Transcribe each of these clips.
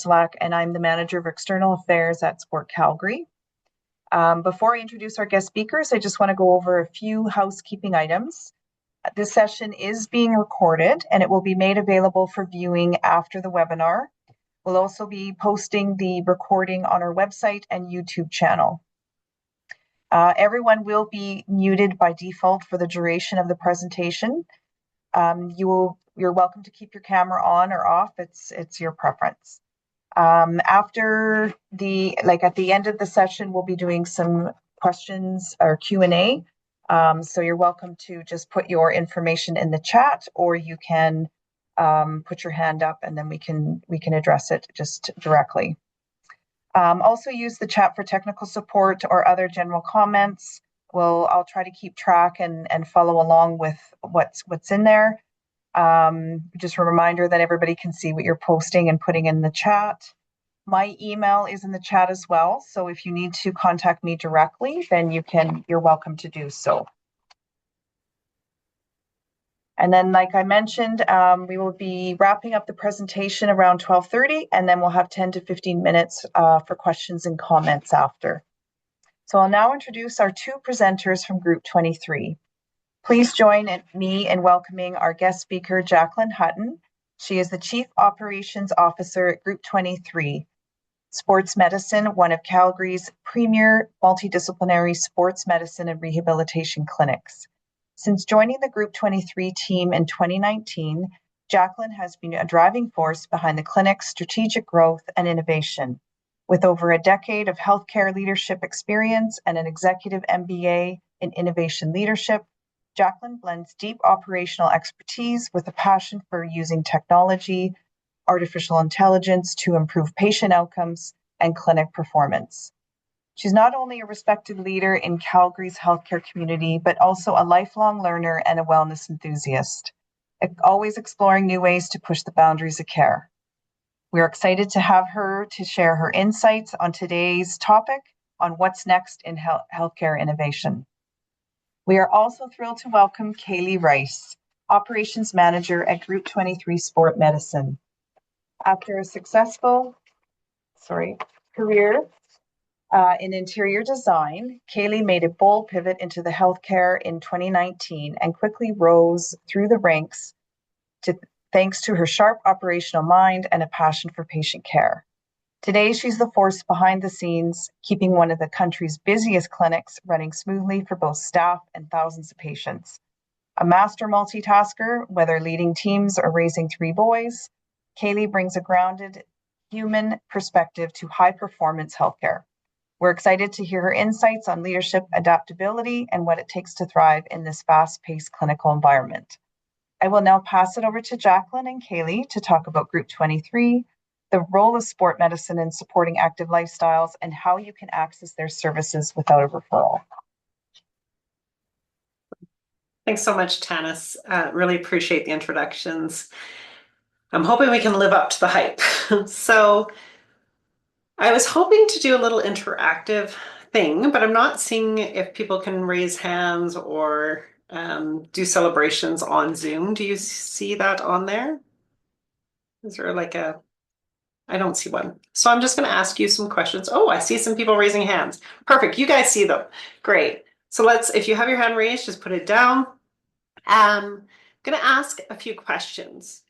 Slack, and I'm the Manager of External Affairs at Sport Calgary. Before I introduce our guest speakers, I just want to go over a few housekeeping items. This session is being recorded and it will be made available for viewing after the webinar. We'll also be posting the recording on our website and YouTube channel. Everyone will be muted by default for the duration of the presentation. You're welcome to keep your camera on or off. It's your preference. After at the end of the session, we'll be doing some questions or Q&A. So you're welcome to just put your information in the chat, or you can put your hand up and then we can address it just directly. Also use the chat for technical support or other general comments. I'll try to keep track and follow along with what's in there. Just a reminder that everybody can see what you're posting and putting in the chat. My email is in the chat as well, so if you need to contact me directly, then you're welcome to do so. And then, like I mentioned, we will be wrapping up the presentation around 12:30, and then we'll have 10 to 15 minutes for questions and comments after. So I'll now introduce our two presenters from Group 23. Please join me in welcoming our guest speaker, Jacqueline Hutton. She is the Chief Operations Officer at Group 23 Sports Medicine, one of Calgary's premier multidisciplinary sports medicine and rehabilitation clinics. Since joining the Group 23 team in 2019, Jacqueline has been a driving force behind the clinic's strategic growth and innovation. With over a decade of healthcare leadership experience and an executive MBA in innovation leadership, Jacqueline blends deep operational expertise with a passion for using technology, artificial intelligence to improve patient outcomes and clinic performance. She's not only a respected leader in Calgary's healthcare community, but also a lifelong learner and a wellness enthusiast, always exploring new ways to push the boundaries of care. We're excited to have her to share her insights on today's topic on what's next in healthcare innovation. We are also thrilled to welcome Cayley Rice, Operations Manager at Group 23 Sport Medicine. After a successful career in interior design, Cayley made a bold pivot into the healthcare in 2019 and quickly rose through the ranks thanks to her sharp operational mind and a passion for patient care. Today, she's the force behind the scenes, keeping one of the country's busiest clinics running smoothly for both staff and thousands of patients. A master multitasker, whether leading teams or raising 3 boys, Cayley brings a grounded human perspective to high-performance healthcare. We're excited to hear her insights on leadership, adaptability, and what it takes to thrive in this fast-paced clinical environment. I will now pass it over to Jacqueline and Cayley to talk about Group 23, the role of sport medicine in supporting active lifestyles, and how you can access their services without a referral. Thanks so much, Tanis. Really appreciate the introductions. I'm hoping we can live up to the hype. So I was hoping to do a little interactive thing, but I'm not seeing if people can raise hands or do celebrations on Zoom. Do you see that on there? Is there I don't see one. So I'm just going to ask you some questions. Oh, I see some people raising hands. Perfect. You guys see them. Great. So if you have your hand raised, just put it down. I'm going to ask a few questions.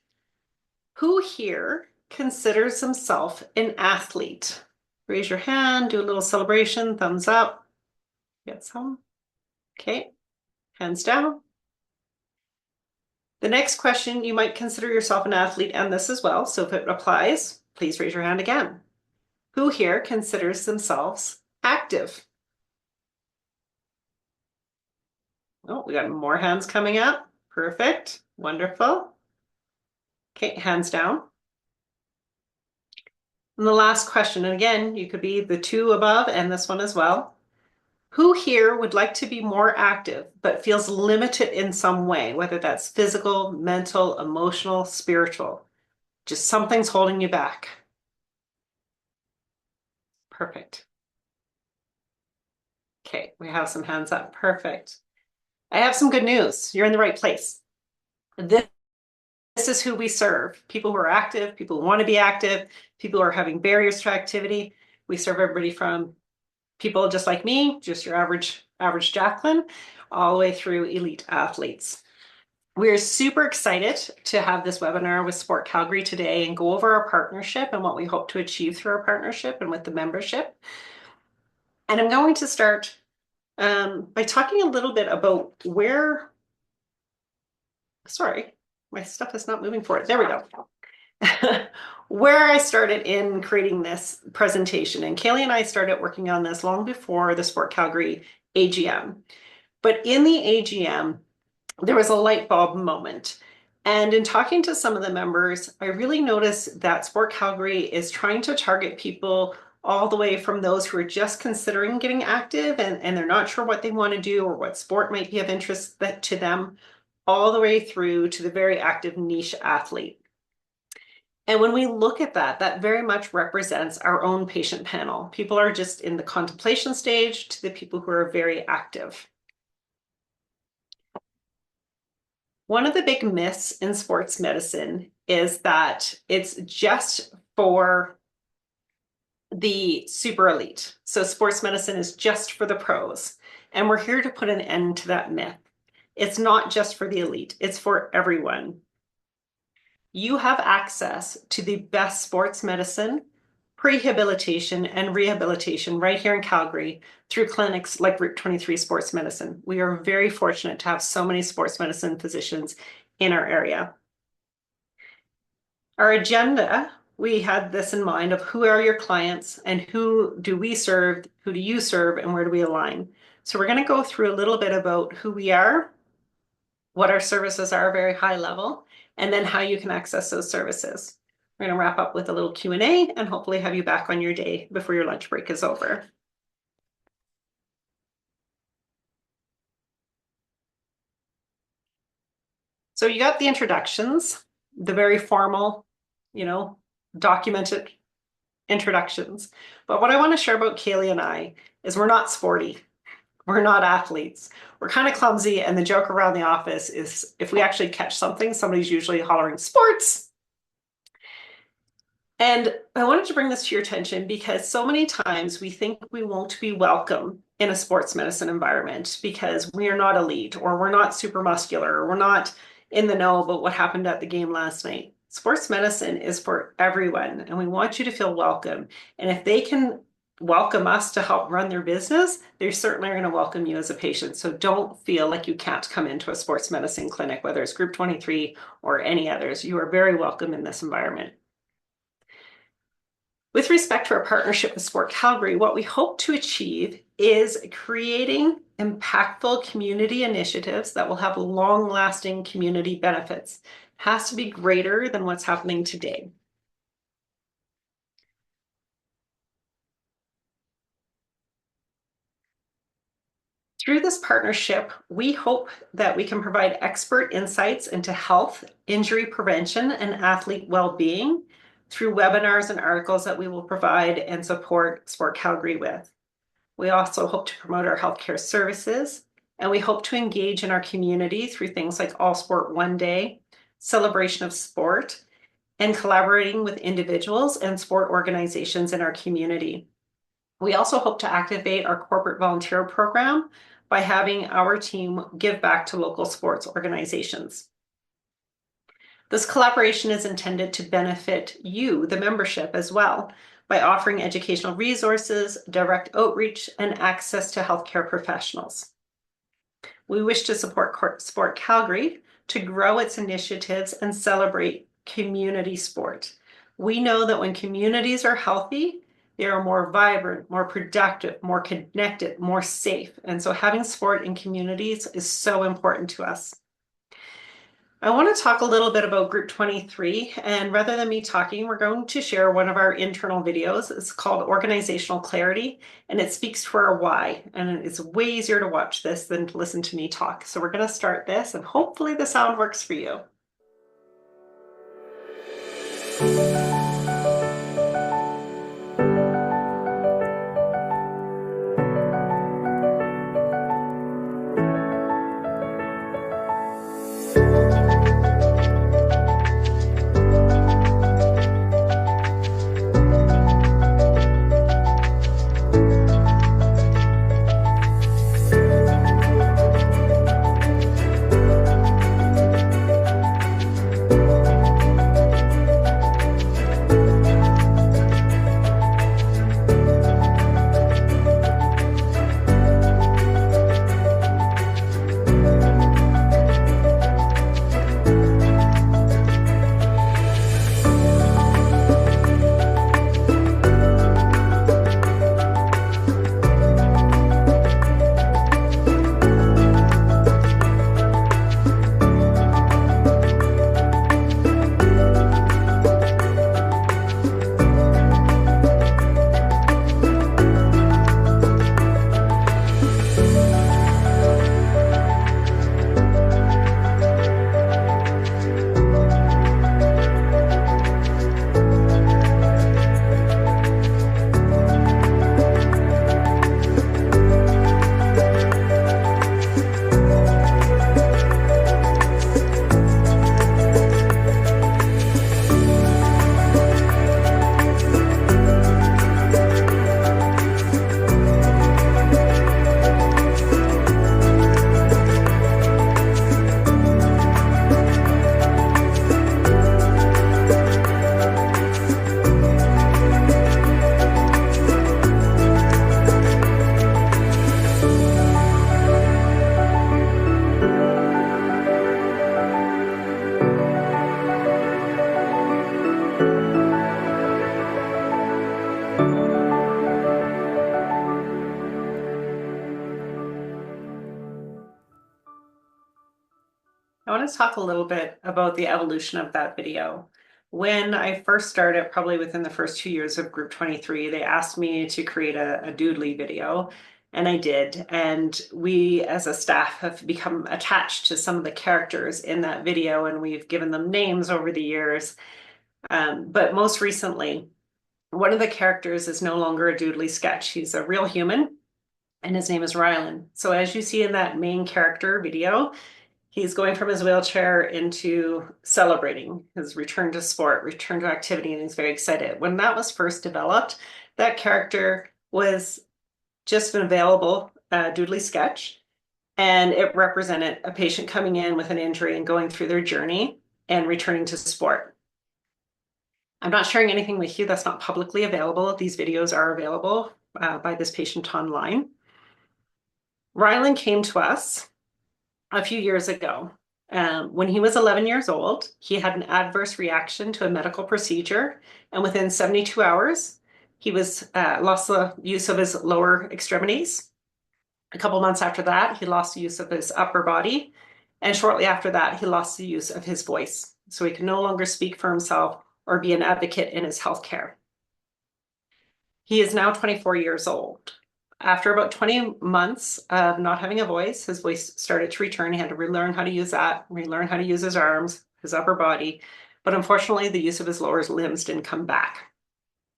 Who here considers himself an athlete? Raise your hand, do a little celebration, thumbs up. Get some. Okay, hands down. The next question, you might consider yourself an athlete and this as well. So if it applies, please raise your hand again. Who here considers themselves active? Oh, we got more hands coming up. Perfect, wonderful. Okay, hands down. And the last question, and again, you could be the 2 above and this one as well. Who here would like to be more active, but feels limited in some way, whether that's physical, mental, emotional, spiritual? Just something's holding you back. Perfect. Okay, we have some hands up. Perfect. I have some good news. You're in the right place. This is who we serve. People who are active, people who want to be active, people who are having barriers to activity. We serve everybody from people just like me, just your average Jacqueline, all the way through elite athletes. We're super excited to have this webinar with Sport Calgary today and go over our partnership and what we hope to achieve through our partnership and with the membership. And I'm going to start by talking a little bit about sorry, my stuff is not moving forward. There we go. Where I started in creating this presentation. And Cayley and I started working on this long before the Sport Calgary AGM. But in the AGM, there was a light bulb moment. And in talking to some of the members, I really noticed that Sport Calgary is trying to target people all the way from those who are just considering getting active and they're not sure what they want to do or what sport might be of interest to them, all the way through to the very active niche athlete. And when we look at that, that very much represents our own patient panel. People are just in the contemplation stage to the people who are very active. One of the big myths in sports medicine is that it's just for the super elite. So sports medicine is just for the pros. And we're here to put an end to that myth. It's not just for the elite, it's for everyone. You have access to the best sports medicine, prehabilitation, and rehabilitation right here in Calgary through clinics like Group23 Sports Medicine. We are very fortunate to have so many sports medicine physicians in our area. Our agenda, we had this in mind of who are your clients and who do we serve, who do you serve, and where do we align? So we're going to go through a little bit about who we are, what our services are, very high level, and then how you can access those services. We're going to wrap up with a little Q&A and hopefully have you back on your day before your lunch break is over. So you got the introductions, the very formal, documented introductions. But what I want to share about Cayley and I is we're not sporty. We're not athletes. We're kind of clumsy, and the joke around the office is if we actually catch something, somebody's usually hollering sports. And I wanted to bring this to your attention because so many times we think we won't be welcome in a sports medicine environment because we are not elite or we're not super muscular or we're not in the know about what happened at the game last night. Sports medicine is for everyone, and we want you to feel welcome. And if they can welcome us to help run their business, they certainly are going to welcome you as a patient. So don't feel like you can't come into a sports medicine clinic, whether it's Group23 or any others. You are very welcome in this environment. With respect to our partnership with Sport Calgary, what we hope to achieve is creating impactful community initiatives that will have long-lasting community benefits. It has to be greater than what's happening today. Through this partnership, we hope that we can provide expert insights into health, injury prevention, and athlete well-being through webinars and articles that we will provide and support Sport Calgary with. We also hope to promote our healthcare services, and we hope to engage in our community through things like All Sport One Day, celebration of sport, and collaborating with individuals and sport organizations in our community. We also hope to activate our corporate volunteer program by having our team give back to local sports organizations. This collaboration is intended to benefit you, the membership, as well, by offering educational resources, direct outreach, and access to healthcare professionals. We wish to support Sport Calgary to grow its initiatives and celebrate community sport. We know that when communities are healthy, they are more vibrant, more productive, more connected, more safe. And so having sport in communities is so important to us. I want to talk a little bit about Group23, and rather than me talking, we're going to share one of our internal videos. It's called Organizational Clarity, and it speaks to our why, and it's way easier to watch this than to listen to me talk. So we're going to start this, and hopefully the sound works for you. to talk a little bit about the evolution of that video. When I first started, probably within the first 2 years of Group 23, they asked me to create a doodly video, and I did. And we, as a staff, have become attached to some of the characters in that video, and we've given them names over the years. But most recently, one of the characters is no longer a doodly sketch. He's a real human, and his name is Rylan. So as you see in that main character video, he's going from his wheelchair into celebrating his return to sport, return to activity, and he's very excited. When that was first developed, that character was just an available doodly sketch, and it represented a patient coming in with an injury and going through their journey and returning to sport. I'm not sharing anything with you that's not publicly available. These videos are available by this patient online. Rylan came to us a few years ago. When he was 11 years old, he had an adverse reaction to a medical procedure, and within 72 hours, he lost the use of his lower extremities. A couple months after that, he lost the use of his upper body, and shortly after that, he lost the use of his voice. So he could no longer speak for himself or be an advocate in his healthcare. He is now 24 years old. After about 20 months of not having a voice, his voice started to return. He had to relearn how to use that, relearn how to use his arms, his upper body. But unfortunately, the use of his lower limbs didn't come back.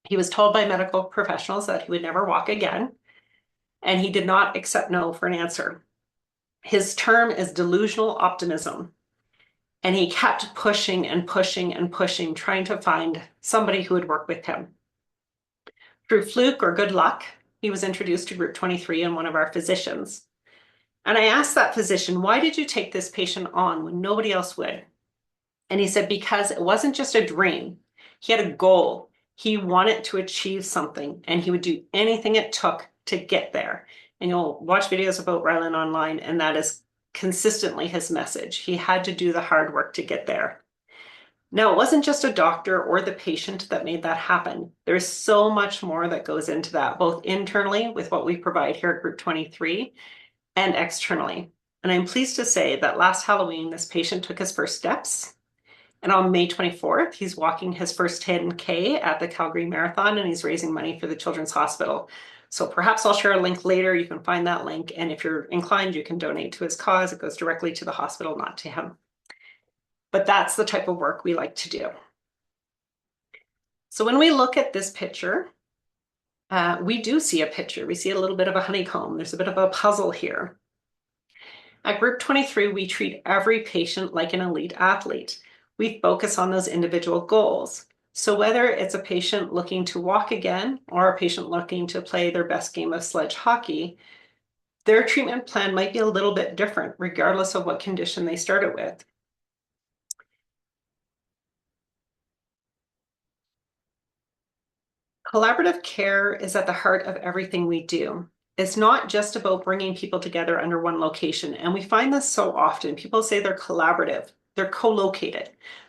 He was told by medical professionals that he would never walk again, and he did not accept no for an answer. His term is delusional optimism, and he kept pushing and pushing and pushing, trying to find somebody who would work with him. Through fluke or good luck, he was introduced to Group 23 and one of our physicians. And I asked that physician, why did you take this patient on when nobody else would? And he said, because it wasn't just a dream. He had a goal. He wanted to achieve something, and he would do anything it took to get there. And you'll watch videos about Rylan online, and that is consistently his message. He had to do the hard work to get there. Now, it wasn't just a doctor or the patient that made that happen. There's so much more that goes into that, both internally with what we provide here at Group 23 and externally. And I'm pleased to say that last Halloween, this patient took his first steps. And on May 24th, he's walking his first 10K at the Calgary Marathon, and he's raising money for the Children's Hospital. So perhaps I'll share a link later. You can find that link. And if you're inclined, you can donate to his cause. It goes directly to the hospital, not to him. But that's the type of work we like to do. So when we look at this picture, we do see a picture. We see a little bit of a honeycomb. There's a bit of a puzzle here. At Group 23, we treat every patient like an elite athlete. We focus on those individual goals. So whether it's a patient looking to walk again or a patient looking to play their best game of sledge hockey, their treatment plan might be a little bit different regardless of what condition they started with. Collaborative care is at the heart of everything we do. It's not just about bringing people together under one location. And we find this so often. People say they're collaborative, they're co-located.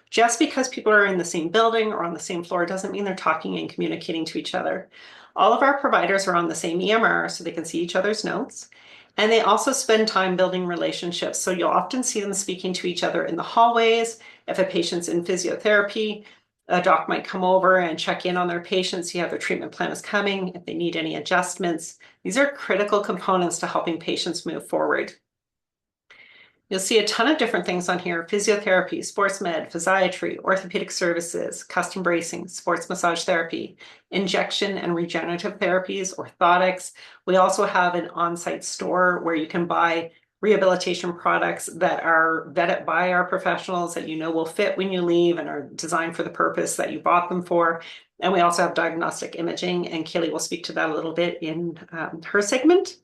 Just because people are in the same building or on the same floor doesn't mean they're talking and communicating to each other. All of our providers are on the same EMR so they can see each other's notes. And they also spend time building relationships. So you'll often see them speaking to each other in the hallways. If a patient's in physiotherapy, a doc might come over and check in on their patients, see how their treatment plan is coming, if they need any adjustments. These are critical components to helping patients move forward. You'll see a ton of different things on here: physiotherapy, sports med, physiatry, orthopedic services, custom bracing, sports massage therapy, injection and regenerative therapies, orthotics. We also have an on-site store where you can buy rehabilitation products that are vetted by our professionals that you know will fit when you leave and are designed for the purpose that you bought them for. And we also have diagnostic imaging, and Cayley will speak to that a little bit in her segment.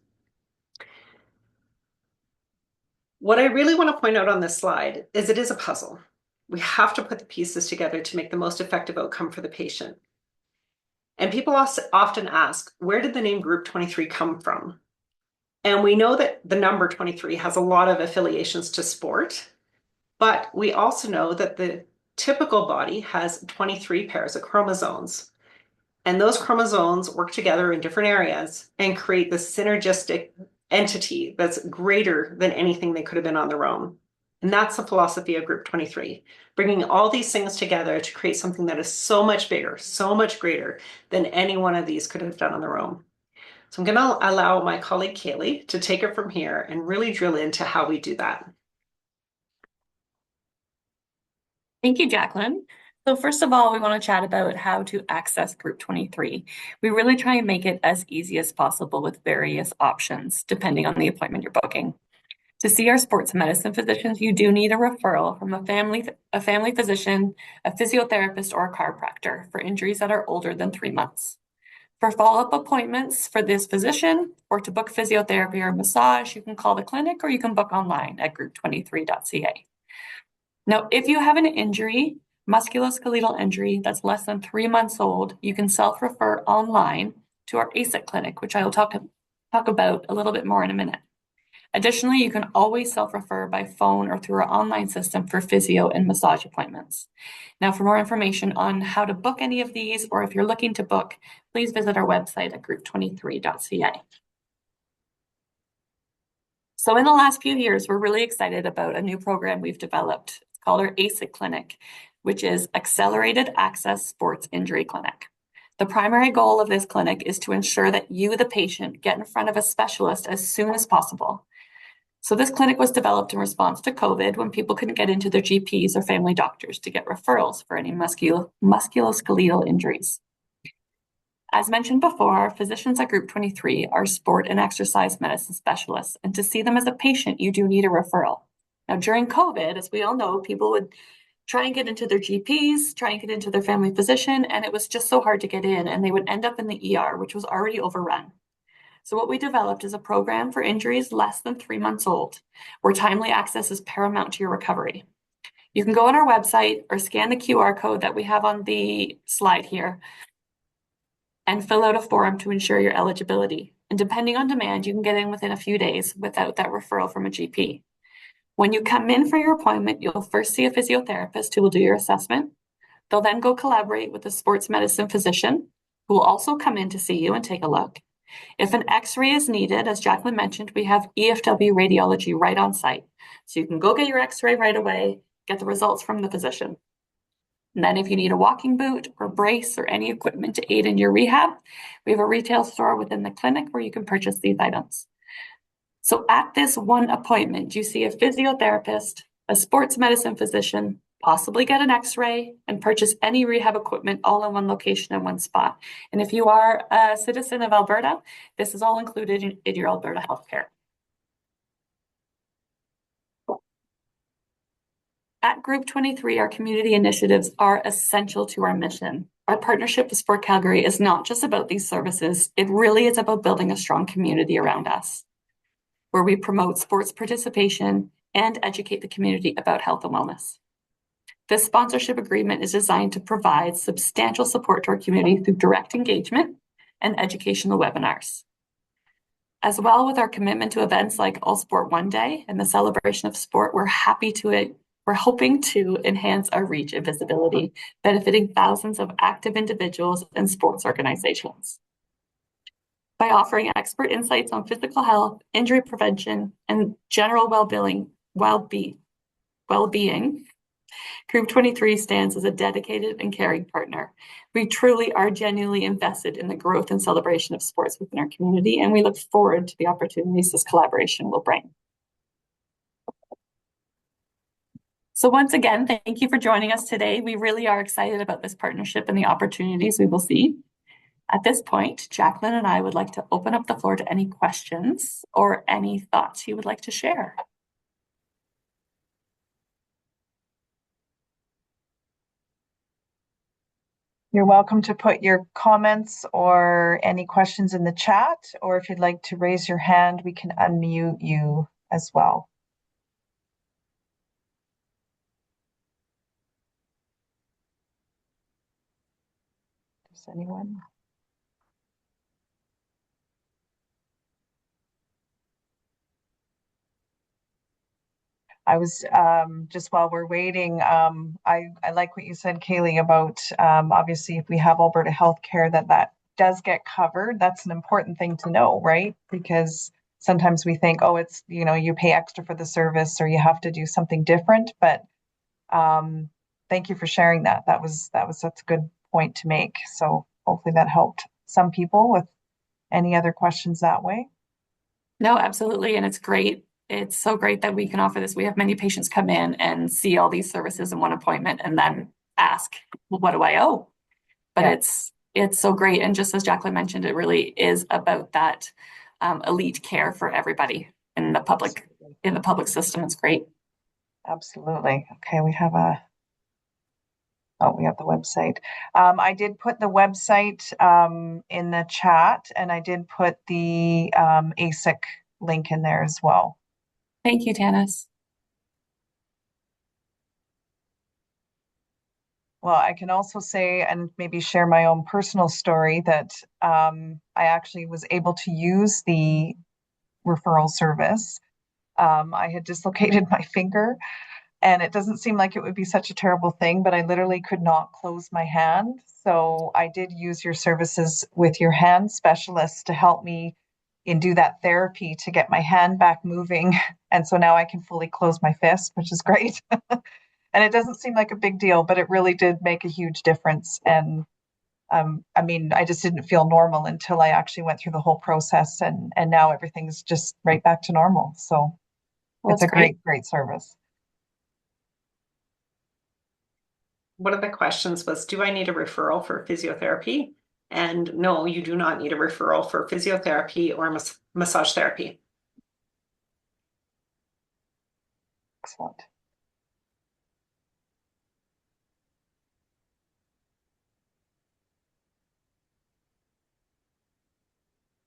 What I really want to point out on this slide is it is a puzzle. We have to put the pieces together to make the most effective outcome for the patient. And people often ask, where did the name Group 23 come from? And we know that the number 23 has a lot of affiliations to sport, but we also know that the typical body has 23 pairs of chromosomes. And those chromosomes work together in different areas and create this synergistic entity that's greater than anything they could have been on their own. And that's the philosophy of Group 23, bringing all these things together to create something that is so much bigger, so much greater than any one of these could have done on their own. So I'm going to allow my colleague Cayley to take it from here and really drill into how we do that. Thank you, Jacqueline. So first of all, we want to chat about how to access Group 23. We really try and make it as easy as possible with various options, depending on the appointment you're booking. To see our sports medicine physicians, you do need a referral from a family physician, a physiotherapist, or a chiropractor for injuries that are older than 3 months. For follow-up appointments for this physician or to book physiotherapy or massage, you can call the clinic or you can book online at group23.ca. Now, if you have an injury, musculoskeletal injury that's less than 3 months old, you can self-refer online to our ASIC clinic, which I will talk about a little bit more in a minute. Additionally, you can always self-refer by phone or through our online system for physio and massage appointments. Now, for more information on how to book any of these, or if you're looking to book, please visit our website at group23.ca. So in the last few years, we're really excited about a new program we've developed. It's called our ASIC Clinic, which is Accelerated Access Sports Injury Clinic. The primary goal of this clinic is to ensure that you, the patient, get in front of a specialist as soon as possible. So this clinic was developed in response to COVID when people couldn't get into their GPs or family doctors to get referrals for any musculoskeletal injuries. As mentioned before, physicians at Group 23 are sport and exercise medicine specialists, and to see them as a patient, you do need a referral. Now, during COVID, as we all know, people would try and get into their GPs, try and get into their family physician, and it was just so hard to get in, and they would end up in the ER, which was already overrun. So what we developed is a program for injuries less than 3 months old, where timely access is paramount to your recovery. You can go on our website or scan the QR code that we have on the slide here and fill out a form to ensure your eligibility. And depending on demand, you can get in within a few days without that referral from a GP. When you come in for your appointment, you'll first see a physiotherapist who will do your assessment. They'll then go collaborate with a sports medicine physician who will also come in to see you and take a look. If an X-ray is needed, as Jacqueline mentioned, we have EFW radiology right on site. So you can go get your X-ray right away, get the results from the physician. And then if you need a walking boot or brace or any equipment to aid in your rehab, we have a retail store within the clinic where you can purchase these items. So at this one appointment, you see a physiotherapist, a sports medicine physician, possibly get an X-ray, and purchase any rehab equipment all in one location in one spot. And if you are a citizen of Alberta, this is all included in your Alberta healthcare. At Group 23, our community initiatives are essential to our mission. Our partnership with Sport Calgary is not just about these services, it really is about building a strong community around us, where we promote sports participation and educate the community about health and wellness. This sponsorship agreement is designed to provide substantial support to our community through direct engagement and educational webinars. As well, with our commitment to events like All Sport One Day and the celebration of sport, we're hoping to enhance our reach and visibility, benefiting thousands of active individuals and sports organizations. By offering expert insights on physical health, injury prevention, and general well-being, Group 23 stands as a dedicated and caring partner. We truly are genuinely invested in the growth and celebration of sports within our community, and we look forward to the opportunities this collaboration will bring. So once again, thank you for joining us today. We really are excited about this partnership and the opportunities we will see. At this point, Jacqueline and I would like to open up the floor to any questions or any thoughts you would like to share. You're welcome to put your comments or any questions in the chat, or if you'd like to raise your hand, we can unmute you as well. Does anyone? I was just while we're waiting, I like what you said, Cayley, about obviously if we have Alberta Healthcare, that does get covered. That's an important thing to know, right? Because sometimes we think, oh, it's, you pay extra for the service or you have to do something different. But thank you for sharing that. That was such a good point to make. So hopefully that helped some people. With any other questions that way? No, absolutely. And it's great. It's so great that we can offer this. We have many patients come in and see all these services in one appointment and then ask, well, what do I owe? But Yeah. it's so great. And just as Jacqueline mentioned, it really is about that elite care for everybody in the public system. It's great. Absolutely. Okay, we have the website. I did put the website in the chat, and I did put the ASIC link in there as well. Thank you, Tanis. Well, I can also say, and maybe share my own personal story, that I actually was able to use the referral service. I had dislocated my finger, and it doesn't seem like it would be such a terrible thing, but I literally could not close my hand. So I did use your services with your hand specialist to help me do that therapy to get my hand back moving. And so now I can fully close my fist, which is great. And it doesn't seem like a big deal, but it really did make a huge difference. And I just didn't feel normal until I actually went through the whole process, and now everything's just right back to normal. So it's a great service. One of the questions was, do I need a referral for physiotherapy? And no, you do not need a referral for physiotherapy or massage therapy. Excellent.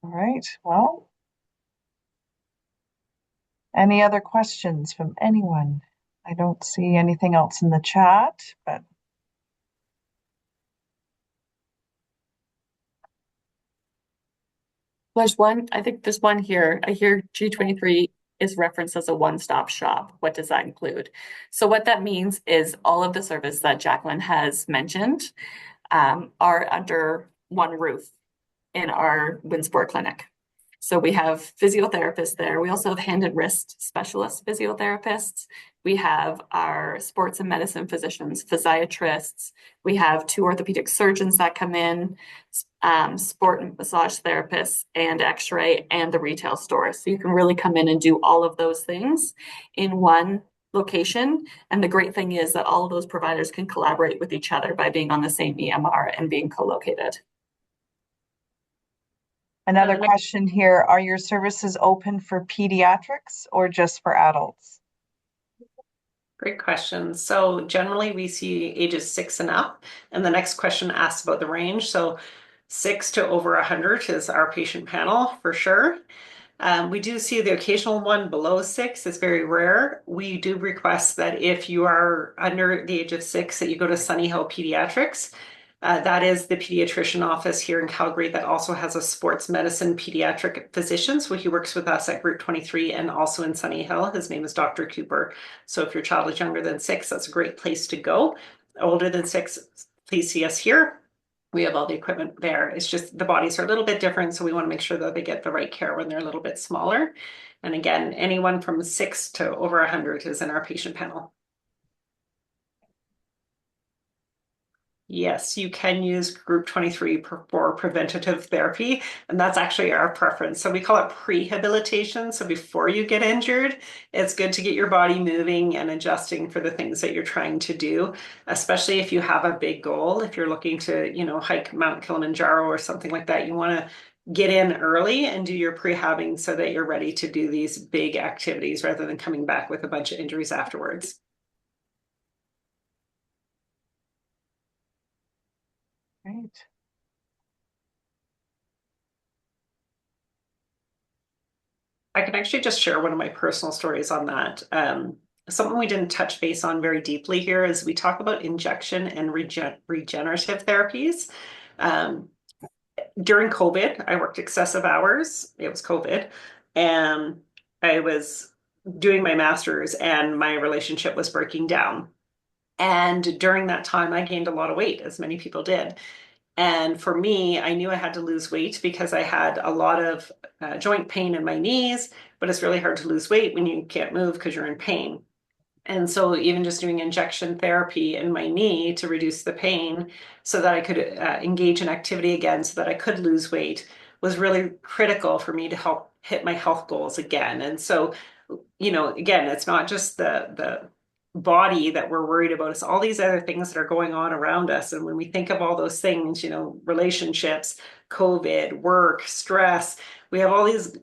All right. Well, any other questions from anyone? I don't see anything else in the chat, but I think there's one here. I hear G23 is referenced as a one-stop shop. What does that include? So what that means is all of the service that Jacqueline has mentioned are under one roof in our WinSport clinic. So we have physiotherapists there. We also have hand and wrist specialist physiotherapists. We have our sports and medicine physicians, physiatrists. We have 2 orthopedic surgeons that come in, sport and massage therapists, and x-ray, and the retail store. So you can really come in and do all of those things in one location. And the great thing is that all of those providers can collaborate with each other by being on the same EMR and being co-located. another question here, are your services open for pediatrics or just for adults? Great question. So generally we see ages 6 and up. And the next question asks about the range. So 6 to over 100 is our patient panel for sure. We do see the occasional one below 6. It's very rare. We do request that if you are under the age of 6, that you go to Sunny Hill Pediatrics. That is the pediatrician office here in Calgary that also has a sports medicine pediatric physician. So he works with us at Group 23 and also in Sunny Hill. His name is Dr. Cooper. So if your child is younger than 6, that's a great place to go. Older than 6, please see us here. We have all the equipment there. It's just the bodies are a little bit different. So we want to make sure that they get the right care when they're a little bit smaller. And again, anyone from 6 to over 100 is in our patient panel. Yes, you can use Group 23 for preventative therapy, and that's actually our preference. So we call it prehabilitation. So before you get injured, it's good to get your body moving and adjusting for the things that you're trying to do, especially if you have a big goal. If you're looking to, hike Mount Kilimanjaro or something like that, you want to get in early and do your prehabbing so that you're ready to do these big activities rather than coming back with a bunch of injuries afterwards. Great. I can actually just share one of my personal stories on that. Something we didn't touch base on very deeply here is we talk about injection and regenerative therapies. During COVID, I worked excessive hours. It was COVID. And I was doing my master's and my relationship was breaking down. And during that time, I gained a lot of weight, as many people did. And for me, I knew I had to lose weight because I had a lot of joint pain in my knees, but it's really hard to lose weight when you can't move because you're in pain. And so even just doing injection therapy in my knee to reduce the pain so that I could engage in activity again so that I could lose weight was really critical for me to help hit my health goals again. And so, again, it's not just the body that we're worried about. It's all these other things that are going on around us. And when we think of all those things, relationships, COVID, work, stress, we have all these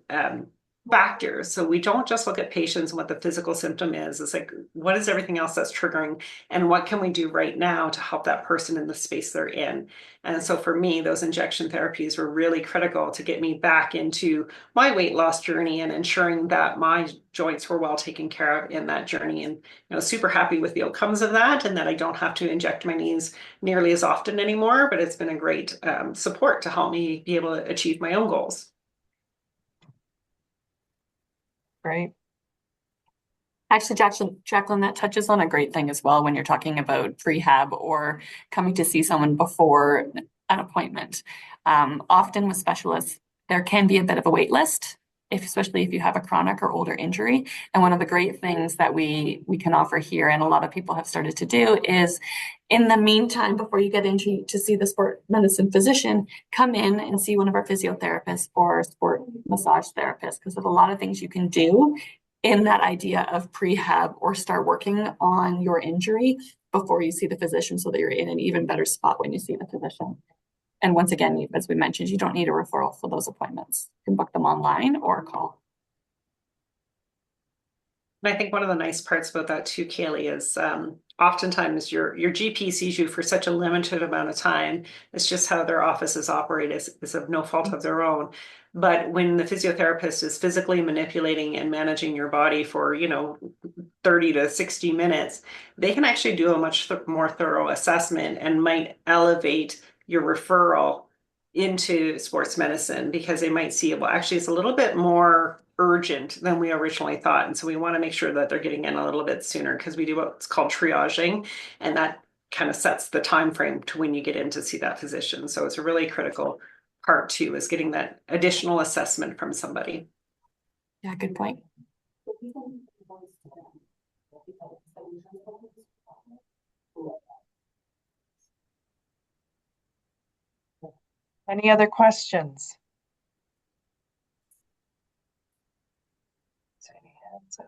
factors. So we don't just look at patients and what the physical symptom is. It's like, what is everything else that's triggering, and what can we do right now to help that person in the space they're in? And so for me, those injection therapies were really critical to get me back into my weight loss journey and ensuring that my joints were well taken care of in that journey. And super happy with the outcomes of that, and that I don't have to inject my knees nearly as often anymore. But it's been a great support to help me be able to achieve my own goals. Great. Actually, Jacqueline, that touches on a great thing as well when you're talking about prehab or coming to see someone before an appointment. Often with specialists, there can be a bit of a wait list, especially if you have a chronic or older injury. And one of the great things that we can offer here, and a lot of people have started to do, is in the meantime, before you get into to see the sport medicine physician, come in and see one of our physiotherapists or sport massage therapists, because there's a lot of things you can do in that idea of prehab or start working on your injury before you see the physician so that you're in an even better spot when you see the physician. And once again, as we mentioned, you don't need a referral for those appointments. You can book them online or call. And I think one of the nice parts about that too, Cayley, is oftentimes your GP sees you for such a limited amount of time. It's just how their offices operate is of no fault of their own. But when the physiotherapist is physically manipulating and managing your body for, 30 to 60 minutes, they can actually do a much more thorough assessment and might elevate your referral into sports medicine, because they might see, well, actually, it's a little bit more urgent than we originally thought. And so we want to make sure that they're getting in a little bit sooner, because we do what's called triaging, and that kind of sets the time frame to when you get in to see that physician. So it's a really critical part too, is getting that additional assessment from somebody. Yeah, good point. Any other questions? Any hands up?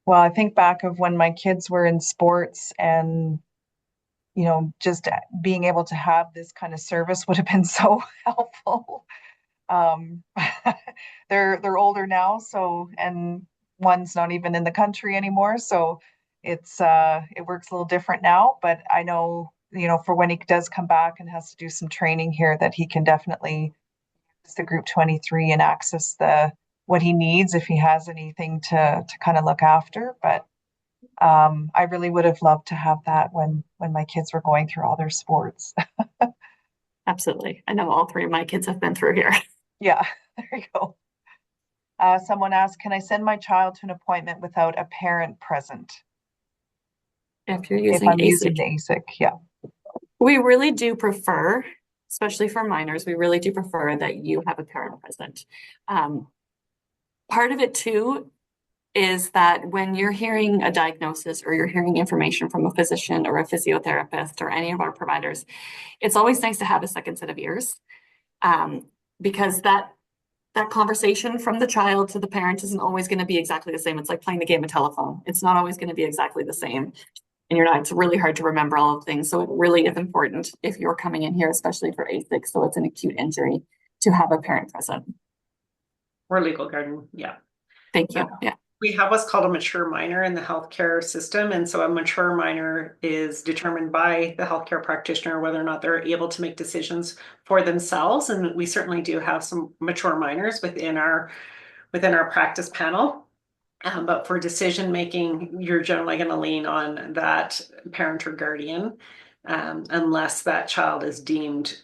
Well, I think back of when my kids were in sports, and just being able to have this kind of service would have been so helpful. They're older now, so, and one's not even in the country anymore, so it works a little different now. But I know, for when he does come back and has to do some training here, that he can definitely use the Group 23 and access what he needs if he has anything to kind of look after. But I really would have loved to have that when my kids were going through all their sports. Absolutely. I know all three of my kids have been through here. Yeah, there you go. Someone asked, can I send my child to an appointment without a parent present? If you're If using I'm ASIC. using the ASIC, yeah. We really do prefer, especially for minors, we really do prefer that you have a parent present. Part of it too is that when you're hearing a diagnosis or you're hearing information from a physician or a physiotherapist or any of our providers, it's always nice to have a second set of ears, because that conversation from the child to the parent isn't always going to be exactly the same. It's like playing the game of telephone. It's not always going to be exactly the same. And it's really hard to remember all of things. So it really is important, if you're coming in here, especially for ASIC, so it's an acute injury, to have a parent present. Or legal guardian, yeah. Thank you. Yeah. We have what's called a mature minor in the healthcare system. And so a mature minor is determined by the healthcare practitioner whether or not they're able to make decisions for themselves. And we certainly do have some mature minors within our practice panel. But for decision making, you're generally going to lean on that parent or guardian, unless that child is deemed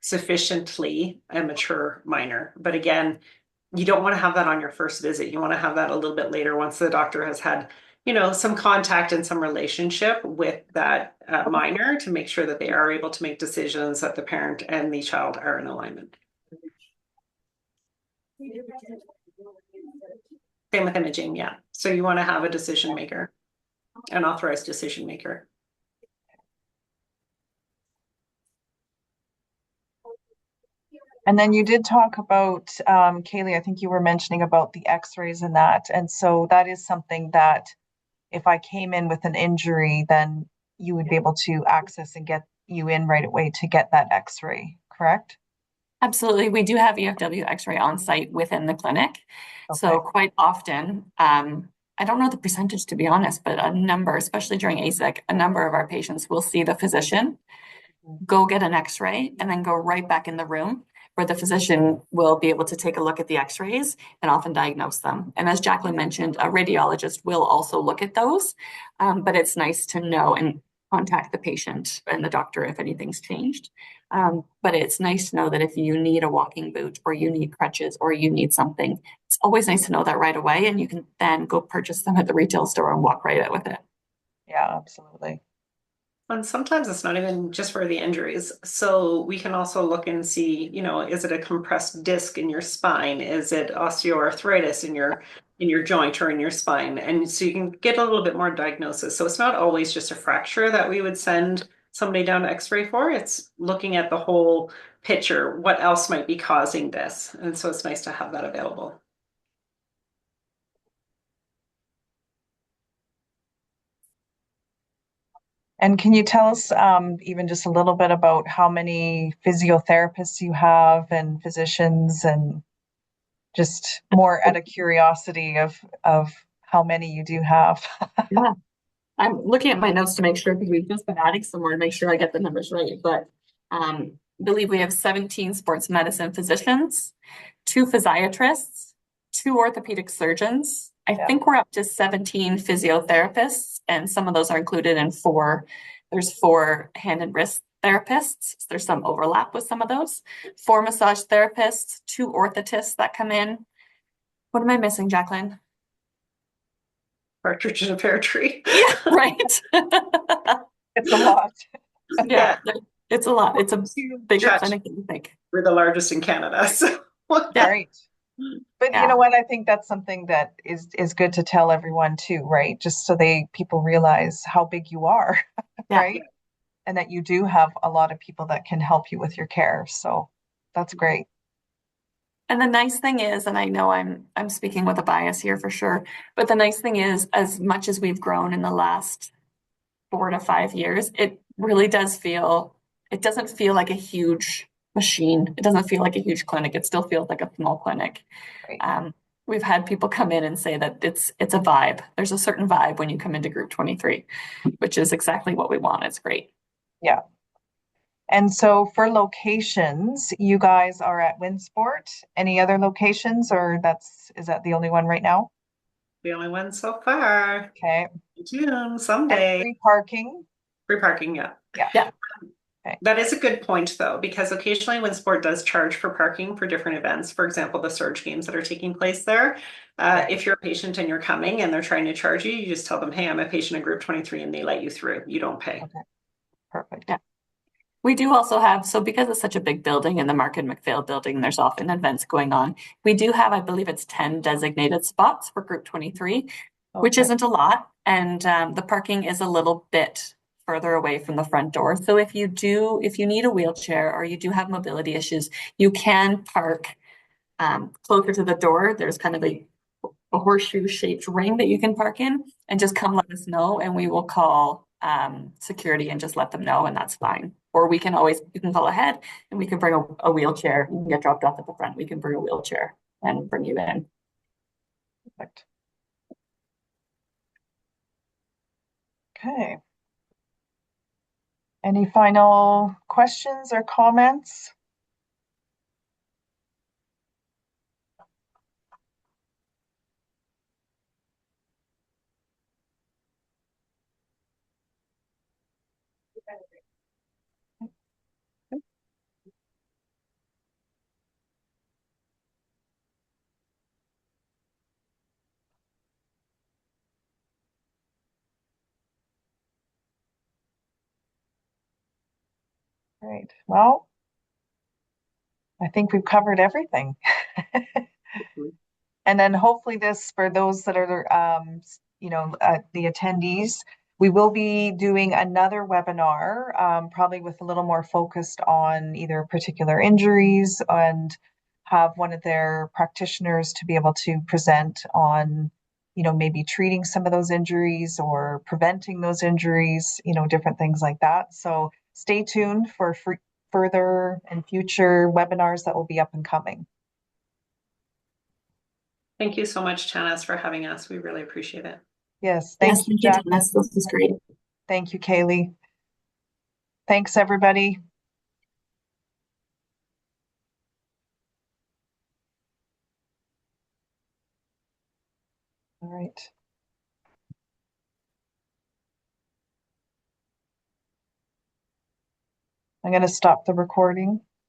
sufficiently a mature minor. But again, you don't want to have that on your first visit. You want to have that a little bit later once the doctor has had, you know, some contact and some relationship with that minor to make sure that they are able to make decisions, that the parent and the child are in alignment. Same with imaging, yeah. So you want to have a decision maker, an authorized decision maker. And then you did talk about, Cayley, I think you were mentioning about the x-rays and that. And so that is something that if I came in with an injury, then you would be able to access and get you in right away to get that x-ray, correct? Absolutely. We do have EFW X-ray on site within the clinic. So Okay. quite often, I don't know the percentage to be honest, but a number, especially during ASIC, a number of our patients will see the physician, go get an X-ray, and then go right back in the room where the physician will be able to take a look at the X-rays and often diagnose them. And as Jacqueline mentioned, a radiologist will also look at those, but it's nice to know and contact the patient and the doctor if anything's changed. But it's nice to know that if you need a walking boot or you need crutches or you need something, it's always nice to know that right away, and you can then go purchase them at the retail store and walk right out with it. Yeah, absolutely. And sometimes it's not even just for the injuries. So we can also look and see, you know, is it a compressed disc in your spine? Is it osteoarthritis in your joint or in your spine? And so you can get a little bit more diagnosis. So it's not always just a fracture that we would send somebody down to x-ray for. It's looking at the whole picture. What else might be causing this? And so it's nice to have that available. And can you tell us even just a little bit about how many physiotherapists you have and physicians, and just more out of curiosity of how many you do have? Yeah. I'm looking at my notes to make sure because we've just been adding some more to make sure I get the numbers right. But believe we have 17 sports medicine physicians, 2 physiatrists, 2 orthopedic surgeons. I think we're up to 17 physiotherapists, and some of those are included in 4. There's 4 hand and wrist therapists. So there's some overlap with some of those. 4 massage therapists, 2 orthotists that come in. What am I missing, Jacqueline? Partridge in a pear tree. Yeah, right. It's a lot. Yeah, it's a lot. It's a bigger Chat. clinic than you think. We're the largest in Canada. So Yeah. Right. But you Yeah. know what? I think that's something that is good to tell everyone too, right? Just so people realize how big you are, Yeah. right? And that you do have a lot of people that can help you with your care. So that's great. And the nice thing is, and I know I'm speaking with a bias here for sure, but the nice thing is, as much as we've grown in the last 4 to 5 years, it really does feel, it doesn't feel like a huge machine. It doesn't feel like a huge clinic. It still feels like a small clinic. Right. We've had people come in and say that it's a vibe. There's a certain vibe when you come into Group 23, which is exactly what we want. It's great. Yeah. And so for locations, you guys are at Winsport. Any other locations, or is that the only one right now? the only one so far. Okay. June, And someday. free parking? Free parking, yeah. Yeah. Yeah. Okay. That is a good point, though, because occasionally when sport does charge for parking for different events, for example, the surge games that are taking place there, if you're a patient and you're coming and they're trying to charge you, you just tell them, hey, I'm a patient in Group 23, and they let you through. You don't pay. Okay. Perfect. Yeah. We do also have, so because it's such a big building in the Mark and McPhail building, there's often events going on. We do have, I believe it's 10 designated spots for Group 23, which Okay. isn't a lot. And the parking is a little bit further away from the front door. So if you need a wheelchair or you do have mobility issues, you can park closer to the door. There's kind of a horseshoe shaped ring that you can park in, and just come let us know and we will call security and just let them know, and that's fine. Or you can call ahead and we can bring a wheelchair. You can get dropped off at the front. We can bring a wheelchair and bring you in. Perfect. Okay. Any final questions or comments? Great. Well, I think we've covered everything. And then hopefully this, for those that are, the attendees, we will be doing another webinar, probably with a little more focused on either particular injuries, and have one of their practitioners to be able to present on, maybe treating some of those injuries or preventing those injuries, different things like that. So stay tuned for further and future webinars that will be up and coming. Thank you so much, Tanis, for having us. We really appreciate it. Yes, thank you, Thank Jacqueline. Tanis. This was great. Thank you, Cayley. Thanks, everybody. All right. I'm going to stop the recording.